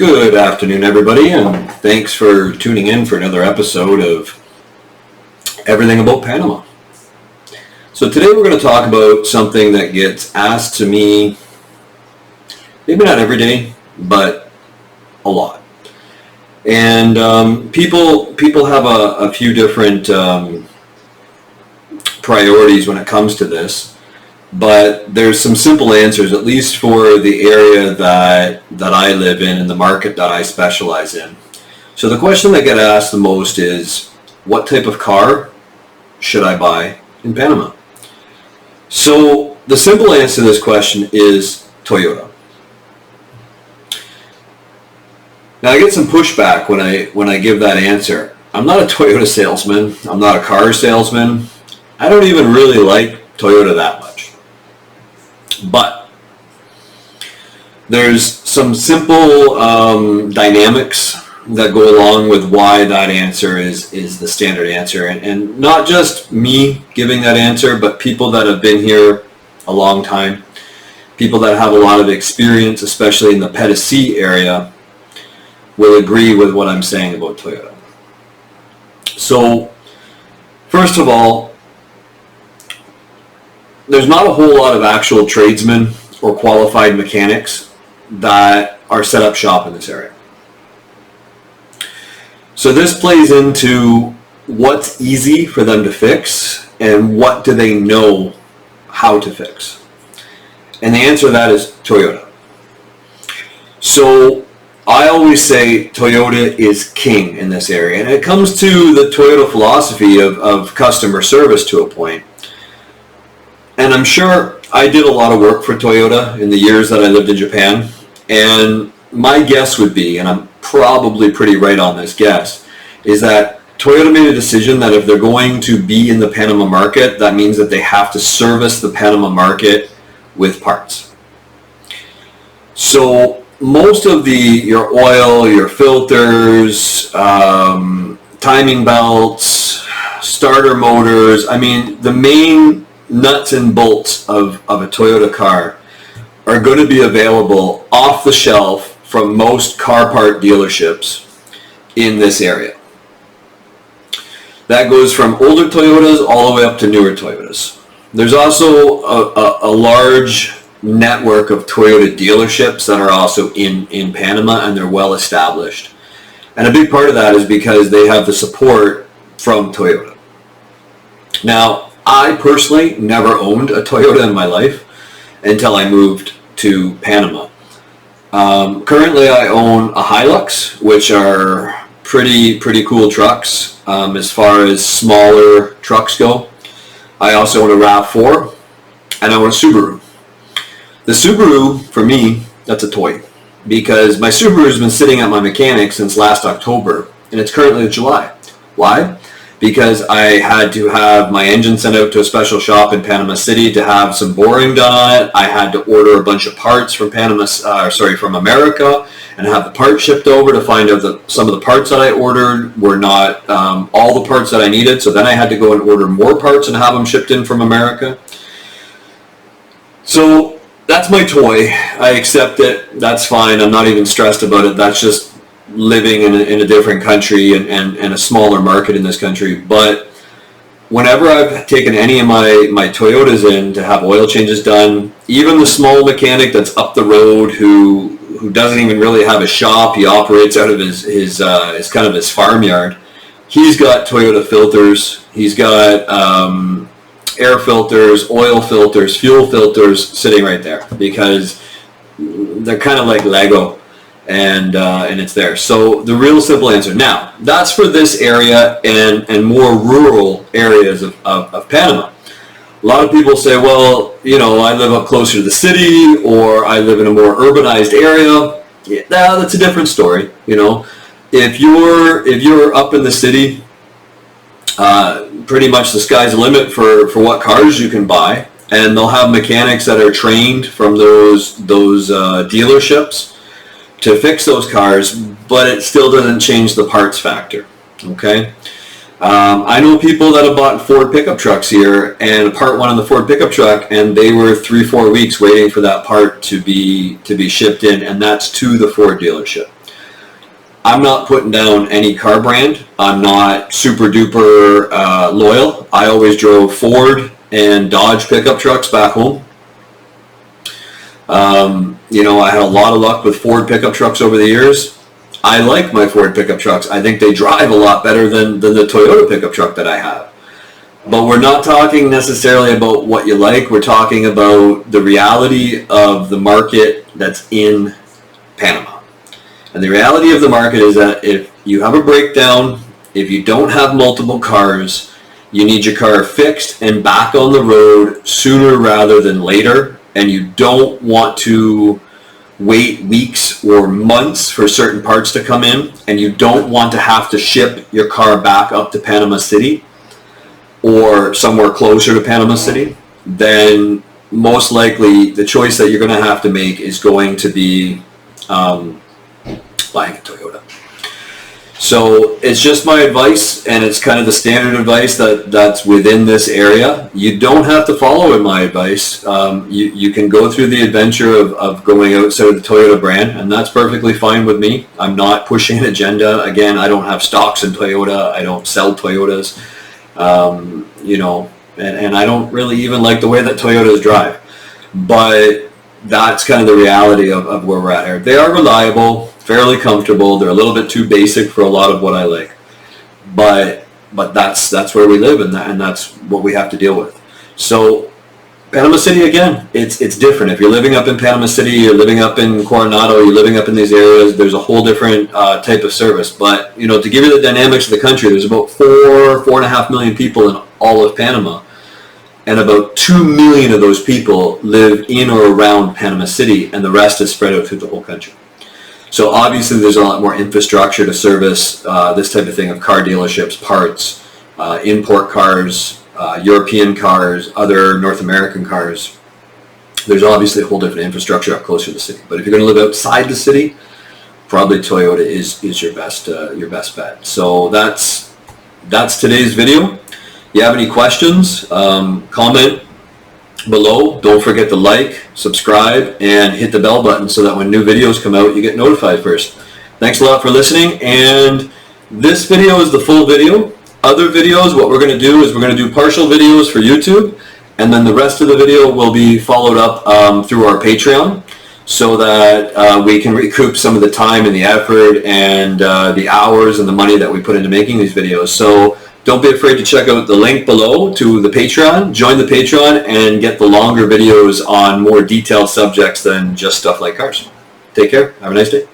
Good afternoon, everybody, and thanks for tuning in for another episode of Everything About Panama. So today we're going to talk about something that gets asked to me, maybe not every day, but a lot. And people have a few different priorities when it comes to this. But there's some simple answers, at least for the area that I live in and the market that I specialize in. So the question that gets asked the most is, what type of car should I buy in Panama? So the simple answer to this question is Toyota. Now I get some pushback when I give that answer. I'm not a Toyota salesman. I'm not a car salesman. I don't even really like Toyota that much. But there's some simple dynamics that go along with why that answer is the standard answer. And not just me giving that answer, but people that have been here a long time, people that have a lot of experience, especially in the Panama area, will agree with what I'm saying about Toyota. So, first of all, there's not a whole lot of actual tradesmen or qualified mechanics that are set up shop in this area. So this plays into what's easy for them to fix and what do they know how to fix. And the answer to that is Toyota. So I always say Toyota is king in this area. And it comes to the Toyota philosophy of customer service to a point. And I'm sure I did a lot of work for Toyota in the years that I lived in Japan. And my guess would be, and I'm probably pretty right on this guess, is that Toyota made a decision that if they're going to be in the Panama market, that means that they have to service the Panama market with parts. So most of your oil, your filters, timing belts, starter motors, I mean, the main nuts and bolts of a Toyota car are going to be available off the shelf from most car part dealerships in this area. That goes from older Toyotas all the way up to newer Toyotas. There's also a large network of Toyota dealerships that are also in Panama, and they're well established. And a big part of that is because they have the support from Toyota. Now, I personally never owned a Toyota in my life until I moved to Panama. Currently I own a Hilux, which are pretty cool trucks as far as smaller trucks go. I also own a RAV4 and I own a Subaru. The Subaru, for me, that's a toy because my Subaru has been sitting at my mechanic since last October and it's currently July. Why? Because I had to have my engine sent out to a special shop in Panama City to have some boring done on it. I had to order a bunch of parts from from America and have the parts shipped over to find out that some of the parts that I ordered were not all the parts that I needed. So then I had to go and order more parts and have them shipped in from America. So that's my toy. I accept it. That's fine. I'm not even stressed about it. That's just living in a different country and a smaller market in this country. But whenever I've taken any of my Toyotas in to have oil changes done, even the small mechanic that's up the road who doesn't even really have a shop, he operates out of his kind of his farmyard, he's got Toyota filters, he's got air filters, oil filters, fuel filters sitting right there because they're kind of like Lego. And it's there. So the real simple answer. Now, that's for this area and more rural areas of Panama. A lot of people say, well, you know, I live up closer to the city or I live in a more urbanized area. Yeah, that's a different story. You know, if you're up in the city, pretty much the sky's the limit for what cars you can buy. And they'll have mechanics that are trained from those dealerships to fix those cars, but it still doesn't change the parts factor, okay? I know people that have bought Ford pickup trucks here and a part went on the Ford pickup truck and they were 3-4 weeks waiting for that part to be shipped in, and that's to the Ford dealership. I'm not putting down any car brand. I'm not super duper loyal. I always drove Ford and Dodge pickup trucks back home. You know, I had a lot of luck with Ford pickup trucks over the years. I like my Ford pickup trucks. I think they drive a lot better than the Toyota pickup truck that I have. But we're not talking necessarily about what you like. We're talking about the reality of the market that's in Panama. And the reality of the market is that if you have a breakdown, if you don't have multiple cars, you need your car fixed and back on the road sooner rather than later. And you don't want to wait weeks or months for certain parts to come in. And you don't want to have to ship your car back up to Panama City or somewhere closer to Panama City. Then most likely the choice that you're going to have to make is going to be buying a Toyota. So it's just my advice, and it's kind of the standard advice that's within this area. You don't have to follow in my advice. You can go through the adventure of going outside of the Toyota brand, and that's perfectly fine with me. I'm not pushing an agenda. Again, I don't have stocks in Toyota. I don't sell Toyotas. You know, and I don't really even like the way that Toyotas drive. But that's kind of the reality of where we're at here. They are reliable, fairly comfortable. They're a little bit too basic for a lot of what I like. But that's where we live, and that's what we have to deal with. So Panama City, again, it's different. If you're living up in Panama City, you're living up in Coronado, you're living up in these areas, there's a whole different type of service. But, you know, to give you the dynamics of the country, there's about 4.5 million people in all of Panama. And about 2 million of those people live in or around Panama City, and the rest is spread out through the whole country. So obviously there's a lot more infrastructure to service this type of thing of car dealerships, parts, import cars, European cars, other North American cars. There's obviously a whole different infrastructure up closer to the city. But if you're going to live outside the city, probably Toyota is your best bet. So that's today's video. If you have any questions, comment below. Don't forget to like, subscribe, and hit the bell button so that when new videos come out, you get notified first. Thanks a lot for listening, and this video is the full video. Other videos, what we're going to do is we're going to do partial videos for YouTube, and then the rest of the video will be followed up through our Patreon, so that we can recoup some of the time and the effort and the hours and the money that we put into making these videos. So don't be afraid to check out the link below to the Patreon. Join the Patreon and get the longer videos on more detailed subjects than just stuff like cars. Take care. Have a nice day.